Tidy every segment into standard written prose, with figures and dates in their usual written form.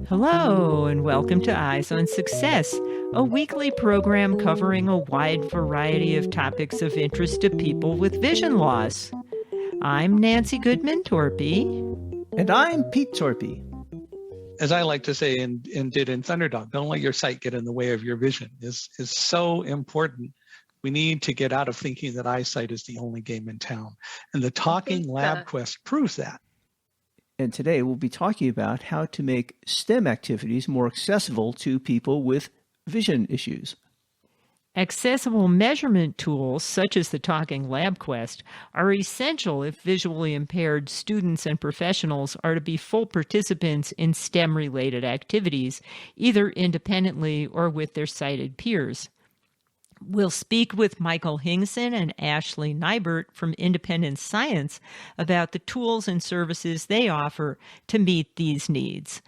Hello, and welcome to Eyes on Success, a weekly program covering a wide variety of topics of interest to people with vision loss. I'm Nancy Torpey. And I'm Pete Torpey. As I like to say and did in Thunderdog, don't let your sight get in the way of your vision is so important. We need to get out of thinking that eyesight is the only game in town. And the Talking Lab Quest proves that. And today we'll be talking about how to make STEM activities more accessible to people with vision issues. Accessible measurement tools, such as the Talking Lab Quest, are essential if visually impaired students and professionals are to be full participants in STEM-related activities, either independently or with their sighted peers. We'll speak with Michael Hingson and Ashley Neybert from Independence Science about the tools and services they offer to meet these needs.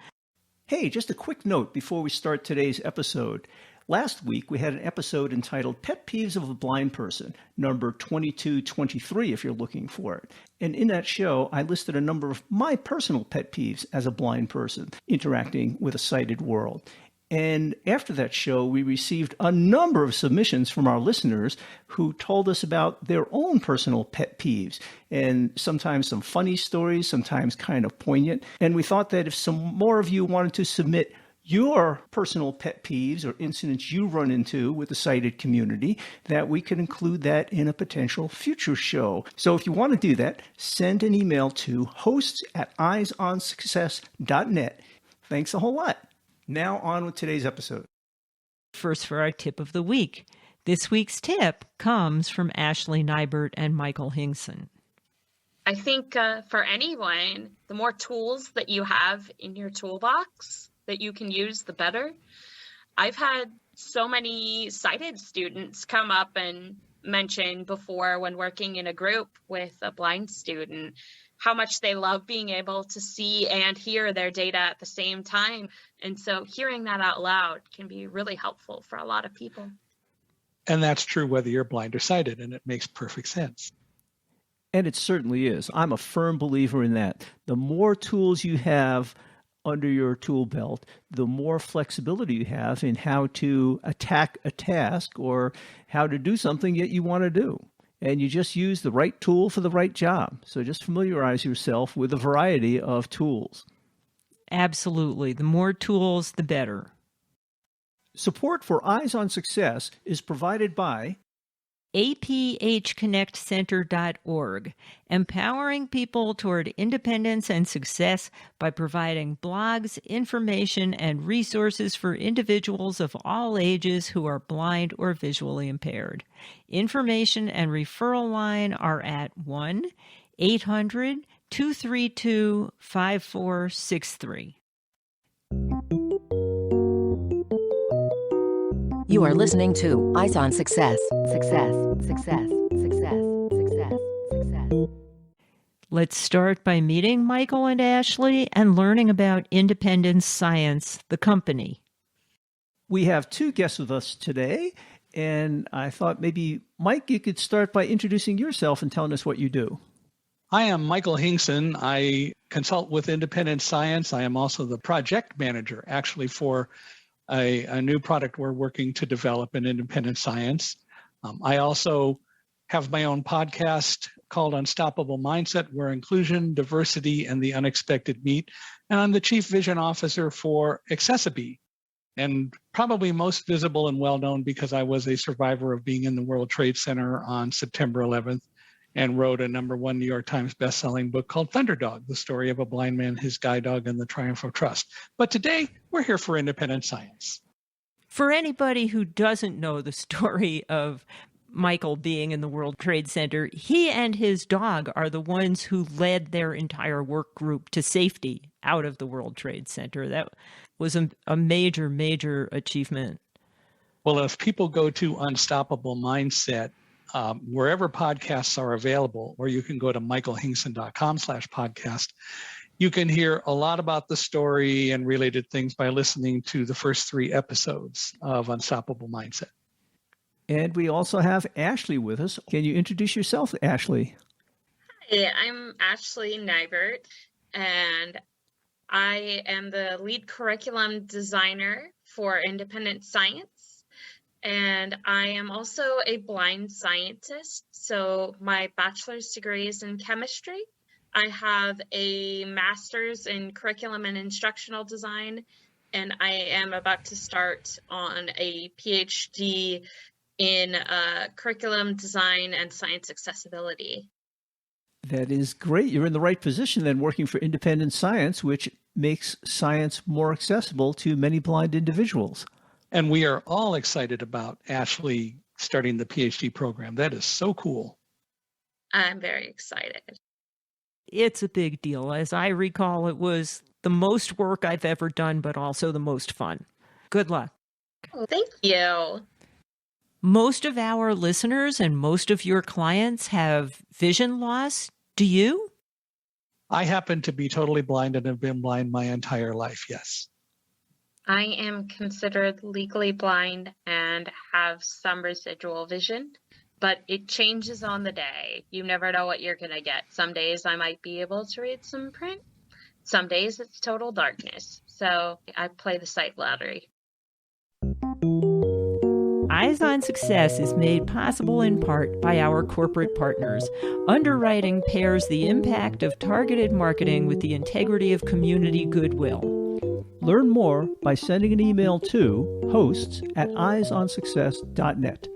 Hey, just a quick note before we start today's episode. Last week, we had an episode entitled Pet Peeves of a Blind Person, number 2223 if you're looking for it. And in that show, I listed a number of my personal pet peeves as a blind person interacting with a sighted world. And after that show, we received a number of submissions from our listeners who told us about their own personal pet peeves, and sometimes some funny stories, sometimes kind of poignant. And we thought that if some more of you wanted to submit your personal pet peeves or incidents you run into with the sighted community, that we could include that in a potential future show. So if you want to do that, send an email to hosts@eyesonsuccess.net. Thanks a whole lot. Now on with today's episode. First, for our tip of the week. This week's tip comes from Ashley Neybert and Michael Hingson. I think for anyone, the more tools that you have in your toolbox that you can use, the better. I've had so many sighted students come up and mention before, when working in a group with a blind student, how much they love being able to see and hear their data at the same time. And so hearing that out loud can be really helpful for a lot of people. And that's true whether you're blind or sighted, and it makes perfect sense. And it certainly is. I'm a firm believer in that. The more tools you have under your tool belt, the more flexibility you have in how to attack a task or how to do something that you want to do. And you just use the right tool for the right job. So just familiarize yourself with a variety of tools. Absolutely. The more tools, the better. Support for Eyes on Success is provided by aphconnectcenter.org, empowering people toward independence and success by providing blogs, information, and resources for individuals of all ages who are blind or visually impaired. Information and referral line are at 1-800-232-5463. You are listening to Eyes on Success. Success, success, success, success, success. Let's start by meeting Michael and Ashley and learning about Independence Science, the company. We have two guests with us today, and I thought maybe, Mike, you could start by introducing yourself and telling us what you do. I am Michael Hingson. I consult with Independence Science. I am also the project manager, actually, for a new product we're working to develop in Independence Science. I also have my own podcast called Unstoppable Mindset, where inclusion, diversity, and the unexpected meet. And I'm the Chief Vision Officer for Accessibility, and probably most visible and well-known because I was a survivor of being in the World Trade Center on September 11th and wrote a #1 New York Times bestselling book called Thunderdog, the story of a blind man, his guide dog, and the triumph of trust. But today, we're here for Independent Science. For anybody who doesn't know the story of Michael being in the World Trade Center, he and his dog are the ones who led their entire work group to safety out of the World Trade Center. That was a major, major achievement. Well, if people go to Unstoppable Mindset, wherever podcasts are available, or you can go to michaelhingson.com/podcast, you can hear a lot about the story and related things by listening to the first 3 episodes of Unstoppable Mindset. And we also have Ashley with us. Can you introduce yourself, Ashley? Hi, I'm Ashley Neybert, and I am the lead curriculum designer for Independence Science, and I am also a blind scientist. So my bachelor's degree is in chemistry. I have a master's in curriculum and instructional design, and I am about to start on a PhD in curriculum design and science accessibility. That is great. You're in the right position then, working for Independence Science, which makes science more accessible to many blind individuals. And we are all excited about Ashley starting the PhD program. That is so cool. I'm very excited. It's a big deal. As I recall, it was the most work I've ever done, but also the most fun. Good luck. Oh, thank you. Most of our listeners and most of your clients have vision loss. Do you? I happen to be totally blind and have been blind my entire life, yes. I am considered legally blind and have some residual vision, but it changes on the day. You never know what you're going to get. Some days I might be able to read some print. Some days it's total darkness. So I play the sight lottery. Eyes on Success is made possible in part by our corporate partners. Underwriting pairs the impact of targeted marketing with the integrity of community goodwill. Learn more by sending an email to hosts@eyesonsuccess.net.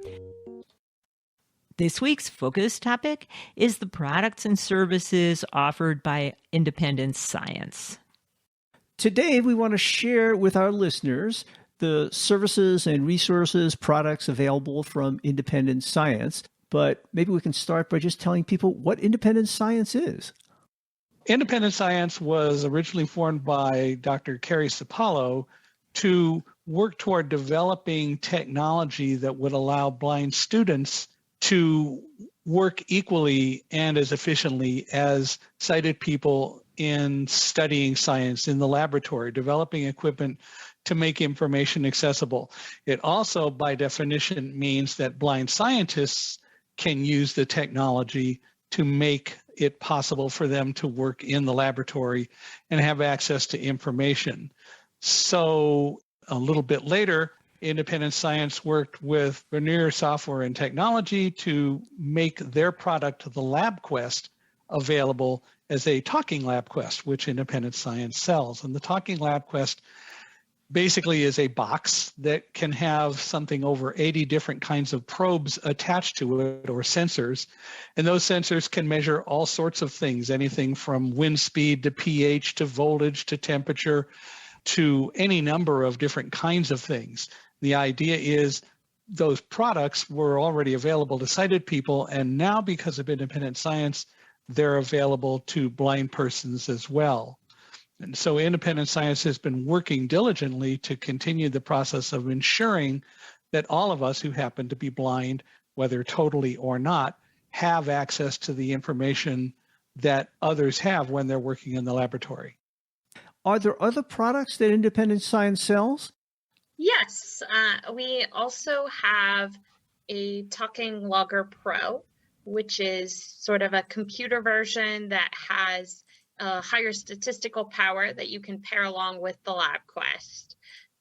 This week's focus topic is the products and services offered by Independence Science. Today, we want to share with our listeners the services and resources, products available from Independence Science. But maybe we can start by just telling people what Independence Science is. Independence Science was originally formed by Dr. Carrie Sapalo to work toward developing technology that would allow blind students to work equally and as efficiently as sighted people in studying science in the laboratory, developing equipment to make information accessible. It also, by definition, means that blind scientists can use the technology to make it possible for them to work in the laboratory and have access to information. So a little bit later, Independence Science worked with Vernier Software and Technology to make their product, the LabQuest, available as a talking LabQuest, which Independence Science sells. And the talking LabQuest basically is a box that can have something over 80 different kinds of probes attached to it, or sensors. And those sensors can measure all sorts of things, anything from wind speed to pH to voltage to temperature to any number of different kinds of things. The idea is those products were already available to sighted people, and now because of Independent Science, they're available to blind persons as well. And so Independent Science has been working diligently to continue the process of ensuring that all of us who happen to be blind, whether totally or not, have access to the information that others have when they're working in the laboratory. Are there other products that Independent Science sells? Yes, we also have a Talking Logger Pro, which is sort of a computer version that has a higher statistical power that you can pair along with the LabQuest.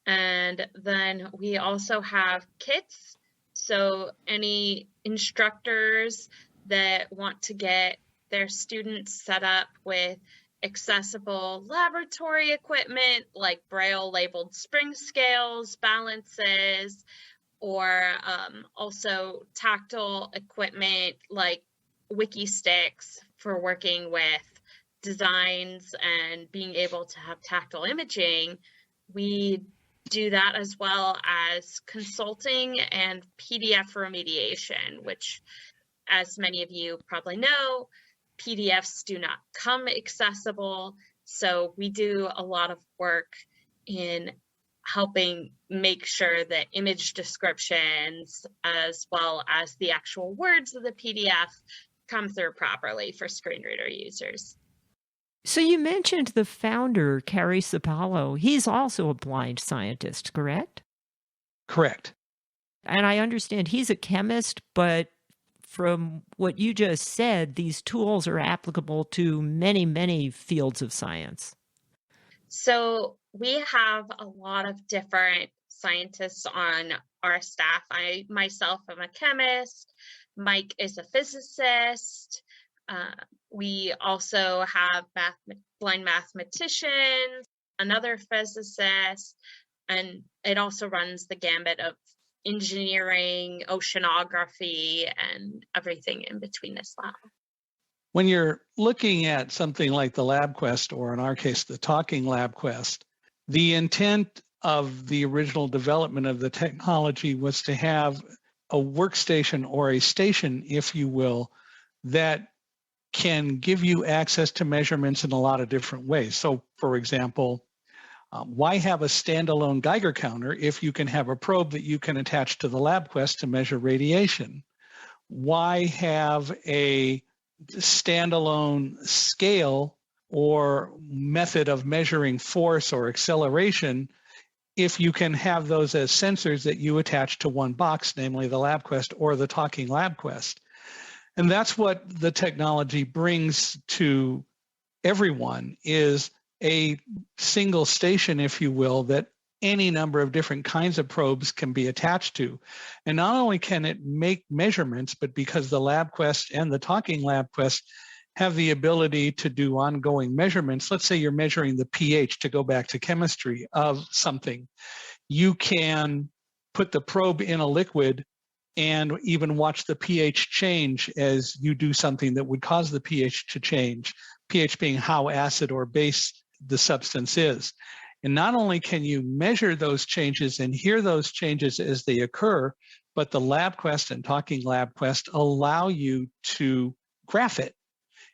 And then we also have kits. So any instructors that want to get their students set up with accessible laboratory equipment like Braille labeled spring scales, balances, or also tactile equipment like wiki sticks for working with designs and being able to have tactile imaging. We do that as well as consulting and PDF remediation, which, as many of you probably know, PDFs do not come accessible. So we do a lot of work in helping make sure that image descriptions as well as the actual words of the PDF come through properly for screen reader users. So you mentioned the founder, Carrie Sapalo. He's also a blind scientist, correct? Correct. And I understand he's a chemist, but from what you just said, these tools are applicable to many, many fields of science. So we have a lot of different scientists on our staff. I myself am a chemist. Mike is a physicist. We also have blind mathematicians, another physicist, and it also runs the gambit of engineering, oceanography, and everything in between as well. When you're looking at something like the LabQuest, or in our case, the Talking LabQuest, the intent of the original development of the technology was to have a workstation or a station, if you will, that can give you access to measurements in a lot of different ways. So, for example, why have a standalone Geiger counter if you can have a probe that you can attach to the LabQuest to measure radiation? Why have a standalone scale or method of measuring force or acceleration if you can have those as sensors that you attach to one box, namely the LabQuest or the Talking LabQuest? And that's what the technology brings to everyone, is a single station, if you will, that any number of different kinds of probes can be attached to. And not only can it make measurements, but because the LabQuest and the Talking LabQuest have the ability to do ongoing measurements, let's say you're measuring the pH, to go back to chemistry, of something, you can put the probe in a liquid and even watch the pH change as you do something that would cause the pH to change, pH being how acid or base the substance is. And not only can you measure those changes and hear those changes as they occur, but the LabQuest and Talking LabQuest allow you to graph it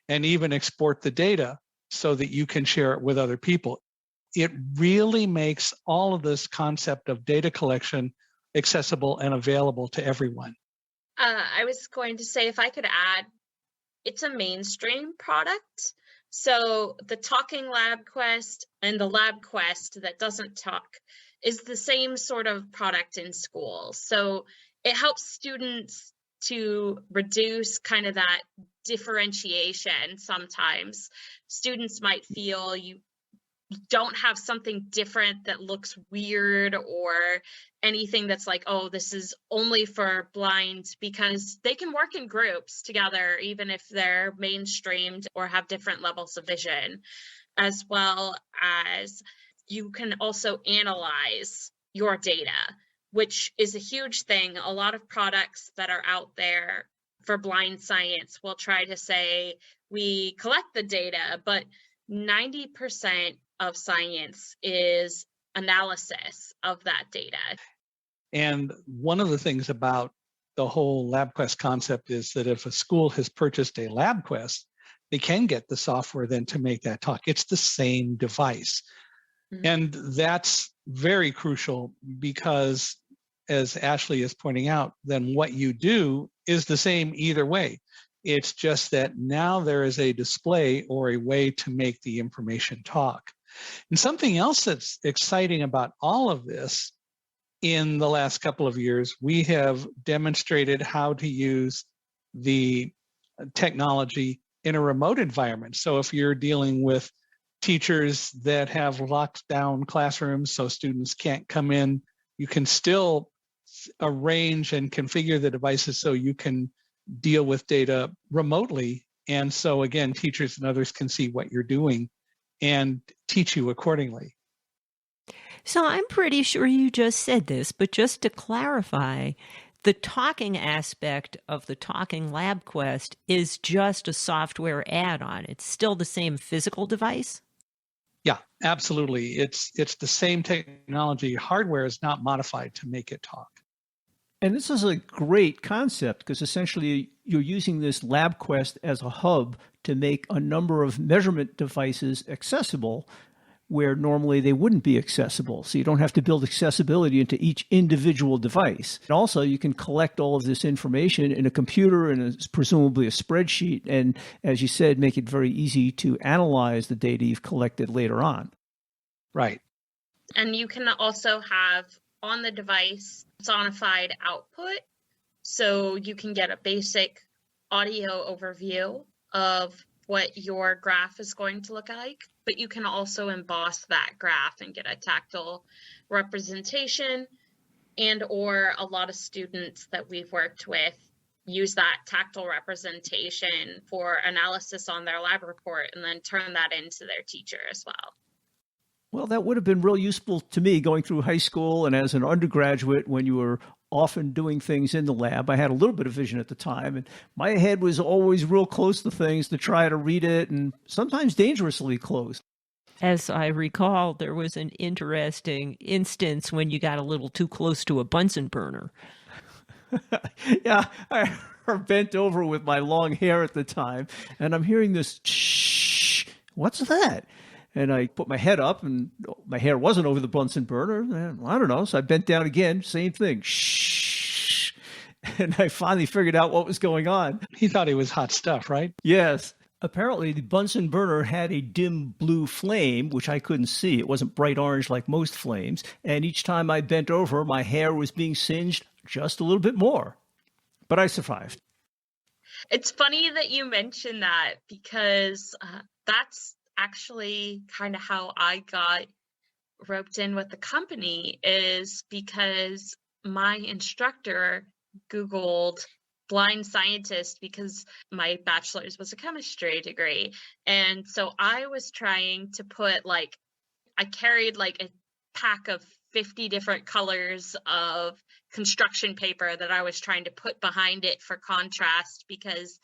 and even export the data so that you can share it with other people. It really makes all of this concept of data collection accessible and available to everyone. I was going to say, if I could add, it's a mainstream product. So the Talking LabQuest and the LabQuest that doesn't talk is the same sort of product in school. So it helps students to reduce kind of that differentiation. Sometimes students might feel you don't have something different that looks weird or anything that's like, oh, this is only for blind, because they can work in groups together, even if they're mainstreamed or have different levels of vision, as well as you can also analyze your data, which is a huge thing. A lot of products that are out there for blind science will try to say, we collect the data, but 90% of science is analysis of that data. And one of the things about the whole LabQuest concept is that if a school has purchased a LabQuest, they can get the software then to make that talk. It's the same device. Mm-hmm. And that's very crucial because, as Ashley is pointing out, then what you do is the same either way. It's just that now there is a display or a way to make the information talk. And something else that's exciting about all of this, in the last couple of years, we have demonstrated how to use the technology in a remote environment. So if you're dealing with teachers that have locked down classrooms so students can't come in, you can still arrange and configure the devices so you can deal with data remotely. And so again, teachers and others can see what you're doing and teach you accordingly. So I'm pretty sure you just said this, but just to clarify, the talking aspect of the Talking LabQuest is just a software add-on. It's still the same physical device? Yeah, absolutely. It's the same technology. Hardware is not modified to make it talk. And this is a great concept because essentially you're using this LabQuest as a hub to make a number of measurement devices accessible where normally they wouldn't be accessible. So you don't have to build accessibility into each individual device. And also you can collect all of this information in a computer and presumably a spreadsheet. And as you said, make it very easy to analyze the data you've collected later on. Right. And you can also have on the device sonified output. So you can get a basic audio overview of what your graph is going to look like, but you can also emboss that graph and get a tactile representation. And or a lot of students that we've worked with use that tactile representation for analysis on their lab report and then turn that into their teacher as well. Well, that would have been real useful to me going through high school and as an undergraduate when you were often doing things in the lab. I had a little bit of vision at the time, and my head was always real close to things to try to read it, and sometimes dangerously close. As I recall, there was an interesting instance when you got a little too close to a Bunsen burner. Yeah, I bent over with my long hair at the time, and I'm hearing this, shh, what's that? And I put my head up, and my hair wasn't over the Bunsen burner. I don't know, so I bent down again, same thing, shh. And I finally figured out what was going on. He thought it was hot stuff, right? Yes. Apparently, the Bunsen burner had a dim blue flame, which I couldn't see. It wasn't bright orange like most flames. And each time I bent over, my hair was being singed just a little bit more. But I survived. It's funny that you mentioned that because that's actually kind of how I got roped in with the company, is because my instructor Googled blind scientist because my bachelor's was a chemistry degree. And so I was trying to put I carried a pack of 50 different colors of construction paper that I was trying to put behind it for contrast, because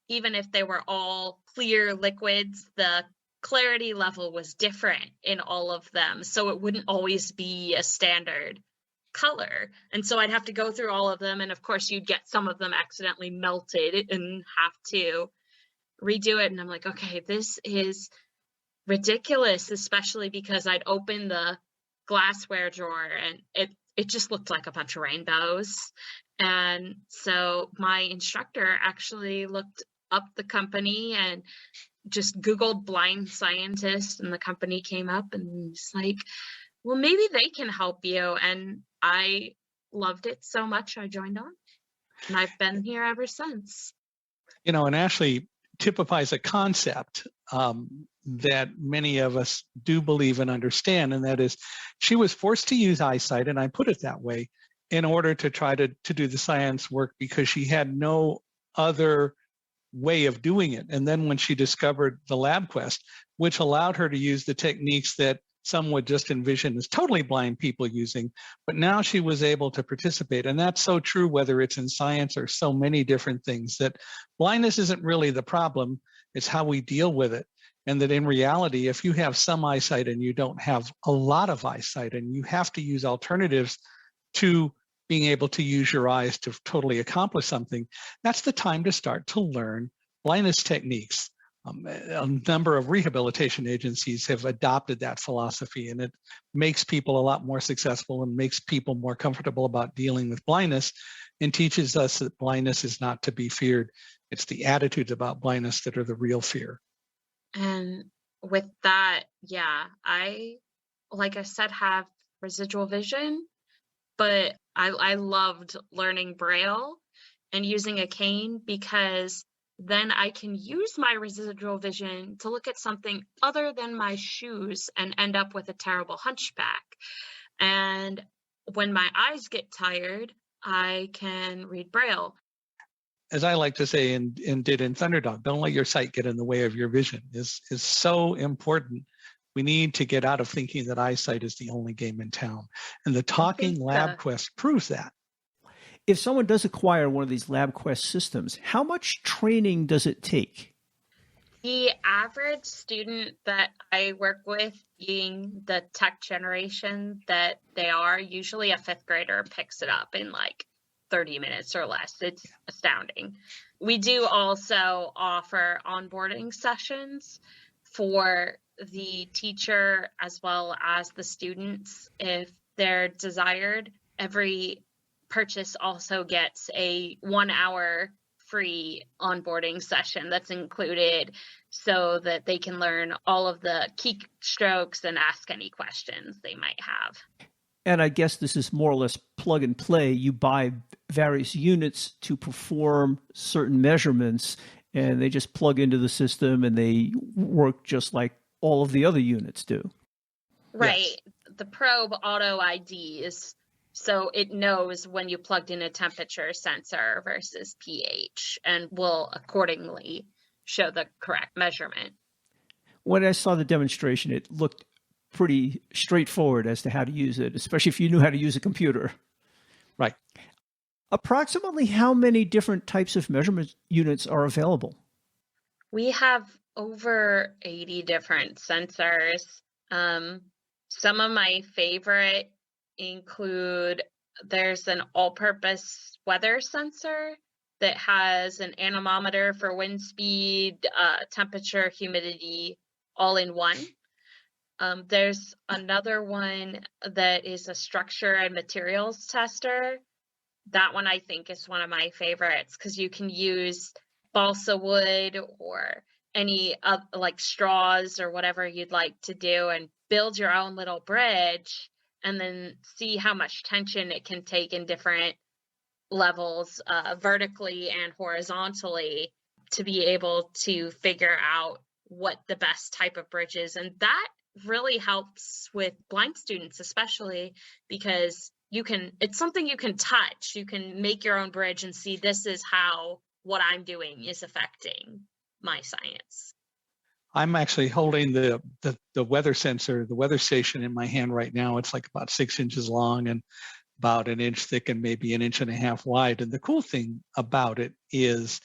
even if they were all clear liquids, the clarity level was different in all of them. So it wouldn't always be a standard color. And so I'd have to go through all of them. And of course, you'd get some of them accidentally melted and have to redo it. And I'm like, okay, this is ridiculous, especially because I'd open the glassware drawer and it just looked like a bunch of rainbows. And so my instructor actually looked up the company and just Googled blind scientist, and the company came up, and it's like, well, maybe they can help you. And I loved it so much, I joined on, and I've been here ever since. And Ashley typifies a concept that many of us do believe and understand, and that is she was forced to use eyesight, and I put it that way, in order to try to do the science work because she had no other way of doing it. And then when she discovered the LabQuest, which allowed her to use the techniques that some would just envision as totally blind people using, but now she was able to participate. And that's so true, whether it's in science or so many different things, that blindness isn't really the problem, it's how we deal with it. And that in reality, if you have some eyesight and you don't have a lot of eyesight, and you have to use alternatives to being able to use your eyes to totally accomplish something, that's the time to start to learn blindness techniques. A number of rehabilitation agencies have adopted that philosophy, and it makes people a lot more successful and makes people more comfortable about dealing with blindness, and teaches us that blindness is not to be feared. It's the attitudes about blindness that are the real fear. And with that, yeah, I, like I said, have residual vision, but I loved learning Braille and using a cane, because then I can use my residual vision to look at something other than my shoes and end up with a terrible hunchback. And when my eyes get tired, I can read Braille. As I like to say and did in Thunderdog, don't let your sight get in the way of your vision is so important. We need to get out of thinking that eyesight is the only game in town. And the Talking LabQuest proves that. If someone does acquire one of these LabQuest systems, how much training does it take? The average student that I work with, being the tech generation that they are, usually a fifth grader picks it up in 30 minutes or less. It's astounding. We do also offer onboarding sessions for the teacher as well as the students if they're desired. Every purchase also gets a 1 hour free onboarding session that's included, so that they can learn all of the keystrokes and ask any questions they might have. And I guess this is more or less plug and play. You buy various units to perform certain measurements, and they just plug into the system and they work just like all of the other units do. Right. Yes. The probe auto IDs, so it knows when you plugged in a temperature sensor versus pH and will accordingly show the correct measurement. When I saw the demonstration, it looked pretty straightforward as to how to use it, especially if you knew how to use a computer. Right. Approximately how many different types of measurement units are available? We have over 80 different sensors. Some of my favorite include there's an all-purpose weather sensor that has an anemometer for wind speed, temperature, humidity, all in one. There's another one that is a structure and materials tester. That one I think is one of my favorites because you can use balsa wood or any like straws or whatever you'd like to do and build your own little bridge and then see how much tension it can take in different levels, vertically and horizontally, to be able to figure out what the best type of bridge is. And that really helps with blind students, especially because it's something you can touch. You can make your own bridge and see this is how what I'm doing is affecting my science. I'm actually holding the weather sensor, the weather station in my hand right now. It's like about 6 inches long and about an inch thick and maybe an inch and a half wide. And the cool thing about it is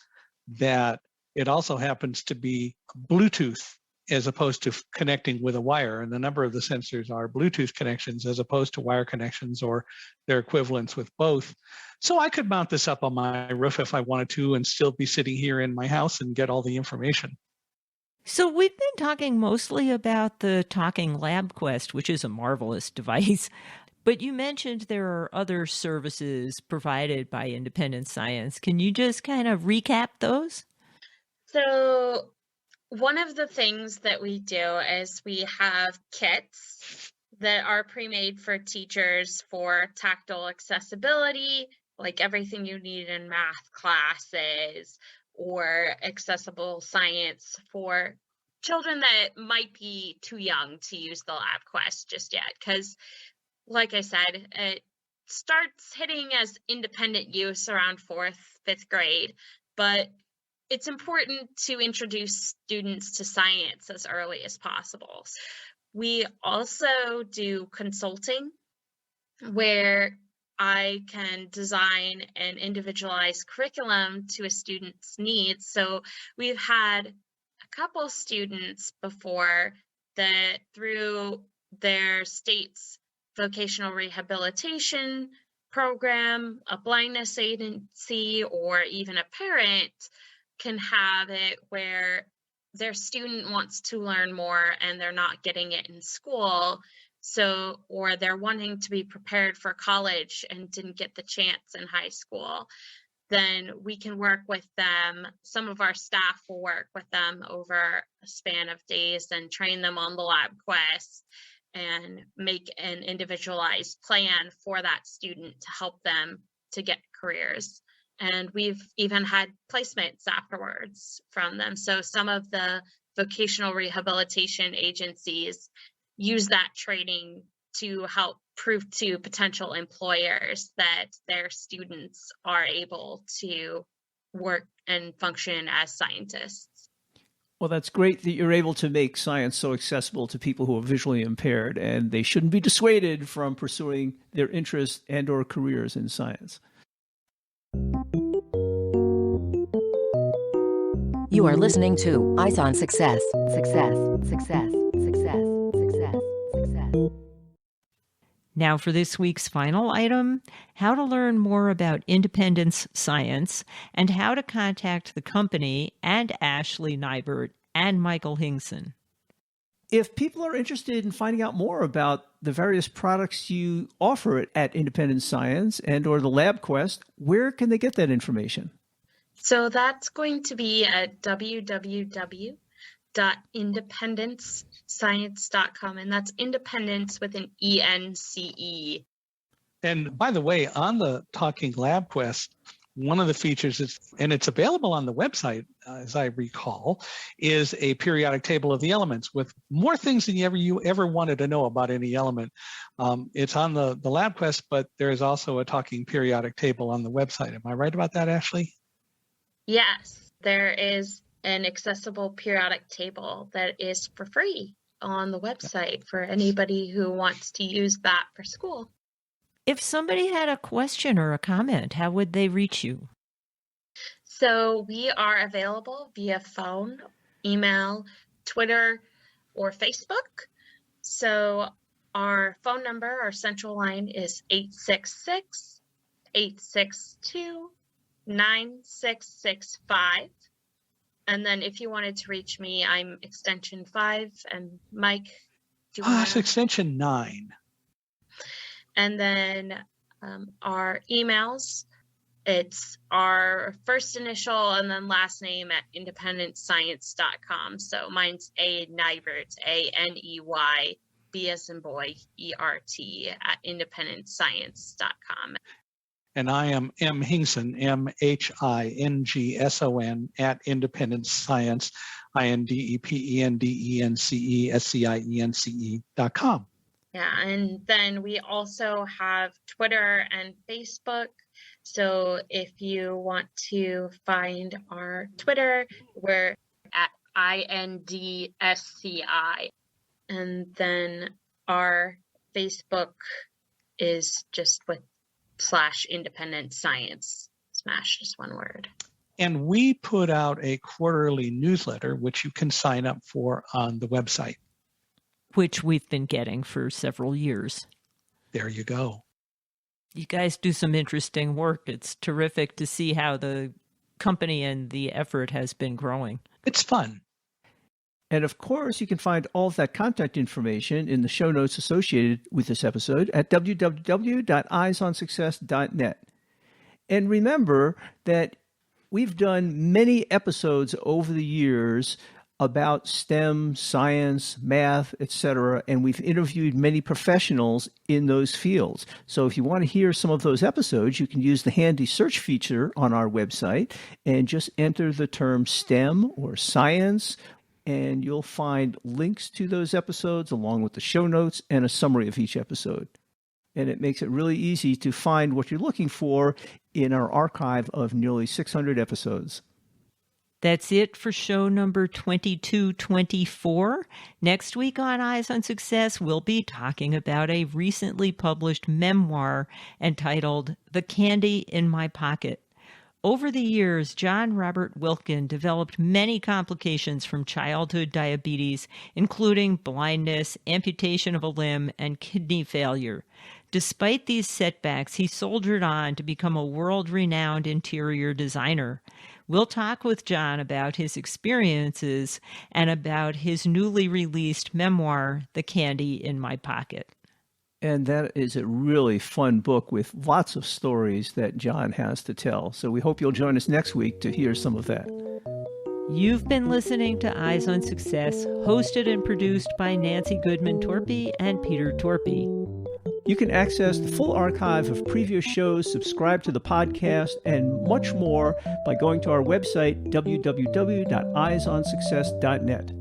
that it also happens to be Bluetooth as opposed to connecting with a wire. And the number of the sensors are Bluetooth connections as opposed to wire connections or their equivalents with both. So I could mount this up on my roof if I wanted to and still be sitting here in my house and get all the information. So we've been talking mostly about the Talking LabQuest, which is a marvelous device. But you mentioned there are other services provided by Independence Science. Can you just kind of recap those? So one of the things that we do is we have kits that are pre-made for teachers for tactile accessibility, like everything you need in math classes, or accessible science for children that might be too young to use the LabQuest just yet. Because, like I said, it starts hitting as independent use around 4th, 5th grade, but it's important to introduce students to science as early as possible. We also do consulting where I can design an individualized curriculum to a student's needs. So we've had a couple students before that through their state's vocational rehabilitation program, a blindness agency, or even a parent can have it where their student wants to learn more and they're not getting it in school. So, or they're wanting to be prepared for college and didn't get the chance in high school, then we can work with them. Some of our staff will work with them over a span of days and train them on the LabQuest and make an individualized plan for that student to help them to get careers. And we've even had placements afterwards from them. So some of the vocational rehabilitation agencies use that training to help prove to potential employers that their students are able to work and function as scientists. Well, that's great that you're able to make science so accessible to people who are visually impaired, and they shouldn't be dissuaded from pursuing their interests and or careers in science. You are listening to Eyes on Success. Success, success, success, success, success. Now for this week's final item, how to learn more about Independence Science and how to contact the company and Ashley Neybert and Michael Hingson. If people are interested in finding out more about the various products you offer at Independence Science and or the LabQuest, where can they get that information? So that's going to be at www.independencescience.com, and that's independence with an ENCE And by the way, on the Talking Lab Quest, one of the features is, and it's available on the website, as I recall, is a periodic table of the elements with more things than you ever wanted to know about any element. It's on the Lab Quest, but there is also a talking periodic table on the website. Am I right about that, Ashley? Yes, there is an accessible periodic table that is for free on the website for anybody who wants to use that for school. If somebody had a question or a comment, how would they reach you? So we are available via phone, email, Twitter, or Facebook. So our phone number, our central line is 866-862-9665. And then if you wanted to reach me, I'm extension 5. And Mike, do you want It's extension 9. And then our emails, it's our first initial and then last name at independentscience.com. So mine's A. Neybert, A-N-E-Y, B as in boy, E-R-T, at independentscience.com. And I am M. Hingson, M-H-I-N-G-S-O-N, at Independence Science, INDEPENDENCESCIENCE.com. Yeah, and then we also have Twitter and Facebook. So if you want to find our Twitter, we're at INDSCI. And then our Facebook is just with /Independent Science. Smash, just one word. And we put out a quarterly newsletter, which you can sign up for on the website. Which we've been getting for several years. There you go. You guys do some interesting work. It's terrific to see how the company and the effort has been growing. It's fun. And of course, you can find all of that contact information in the show notes associated with this episode at www.eyesonsuccess.net. And remember that we've done many episodes over the years about STEM, science, math, etc., and we've interviewed many professionals in those fields. So if you want to hear some of those episodes, you can use the handy search feature on our website and just enter the term STEM or science, and you'll find links to those episodes along with the show notes and a summary of each episode. And it makes it really easy to find what you're looking for in our archive of nearly 600 episodes. That's it for show number 2224. Next week on Eyes on Success, we'll be talking about a recently published memoir entitled The Candy in My Pocket. Over the years, John Robert Wilkin developed many complications from childhood diabetes, including blindness, amputation of a limb, and kidney failure. Despite these setbacks, he soldiered on to become a world-renowned interior designer. We'll talk with John about his experiences and about his newly released memoir, The Candy in My Pocket. And that is a really fun book with lots of stories that John has to tell. So we hope you'll join us next week to hear some of that. You've been listening to Eyes on Success, hosted and produced by Nancy Goodman Torpey and Peter Torpey. You can access the full archive of previous shows, subscribe to the podcast, and much more by going to our website, www.eyesonsuccess.net.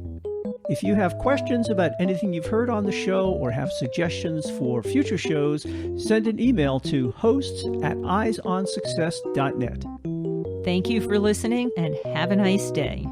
If you have questions about anything you've heard on the show or have suggestions for future shows, send an email to hosts@eyesonsuccess.net. Thank you for listening and have a nice day.